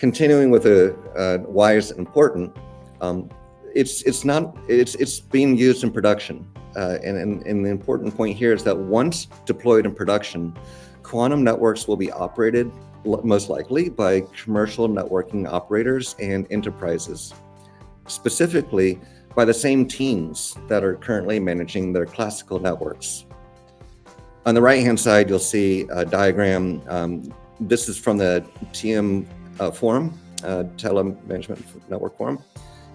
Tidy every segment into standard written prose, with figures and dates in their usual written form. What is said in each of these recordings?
Continuing with why is it important? It's being used in production, and the important point here is that once deployed in production, quantum networks will be operated most likely by commercial networking operators and enterprises, specifically by the same teams that are currently managing their classical networks. On the right-hand side, you'll see a diagram. This is from the TM forum, Telemanagement Network Forum,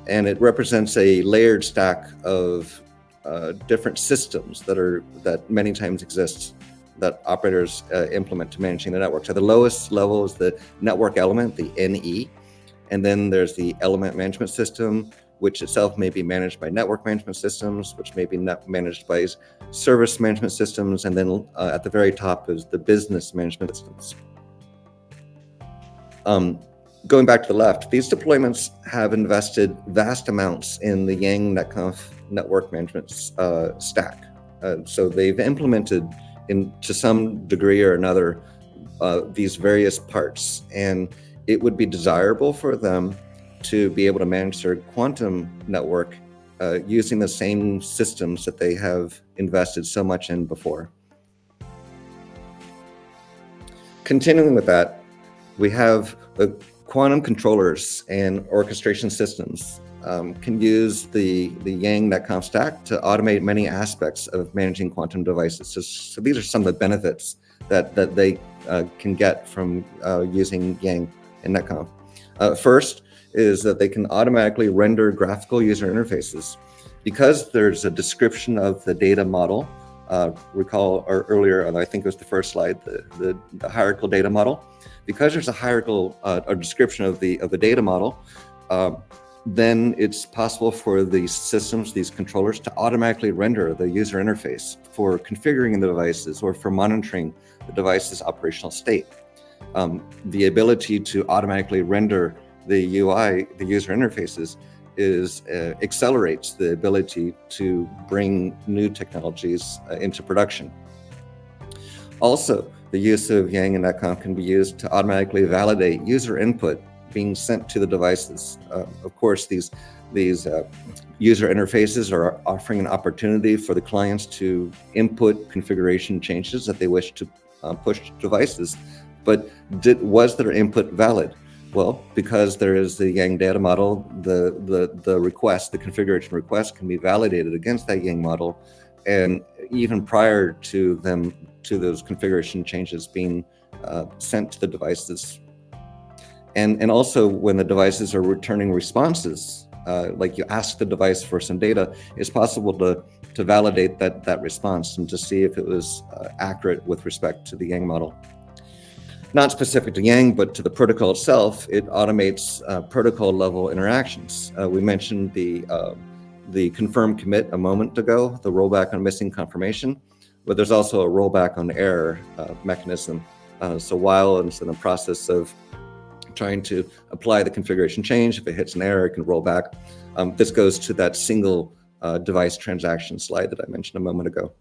and it represents a layered stack of different systems that many times exist that operators implement to managing the network. So the lowest level is the network element, the NE, and then there's the element management system, which itself may be managed by network management systems, which may be managed by service management systems, and then at the very top is the business management systems. Going back to the left, these deployments have invested vast amounts in the YANG NETCONF network management stack. So they've implemented, to some degree or another, these various parts, and it would be desirable for them to be able to manage their quantum network using the same systems that they have invested so much in before. Continuing with that, we have the quantum controllers and orchestration systems can use the YANG NETCONF stack to automate many aspects of managing quantum devices. So these are some of the benefits that they can get from using YANG and NETCONF. First is that they can automatically render graphical user interfaces. Because there's a description of the data model, recall earlier, I think it was the first slide, the hierarchical data model. Because there's a hierarchical description of the data model, then it's possible for these systems, these controllers, to automatically render the user interface for configuring the devices or for monitoring the device's operational state. The ability to automatically render the UI, the user interfaces, accelerates the ability to bring new technologies into production. Also, the use of YANG and NETCONF can be used to automatically validate user input being sent to the devices. Of course, these user interfaces are offering an opportunity for the clients to input configuration changes that they wish to push to devices. But was their input valid? Well, because there is the YANG data model, the request, the configuration request can be validated against that YANG model, and even prior to those configuration changes being sent to the devices. And also when the devices are returning responses, like you ask the device for some data, it's possible to validate that response and to see if it was accurate with respect to the YANG model. Not specific to YANG, but to the protocol itself, it automates protocol level interactions. We mentioned the confirm commit a moment ago, the rollback on missing confirmation, but there's also a rollback on error mechanism. So while it's in the process of trying to apply the configuration change, if it hits an error, it can roll back. This goes to that single device transaction slide that I mentioned a moment ago.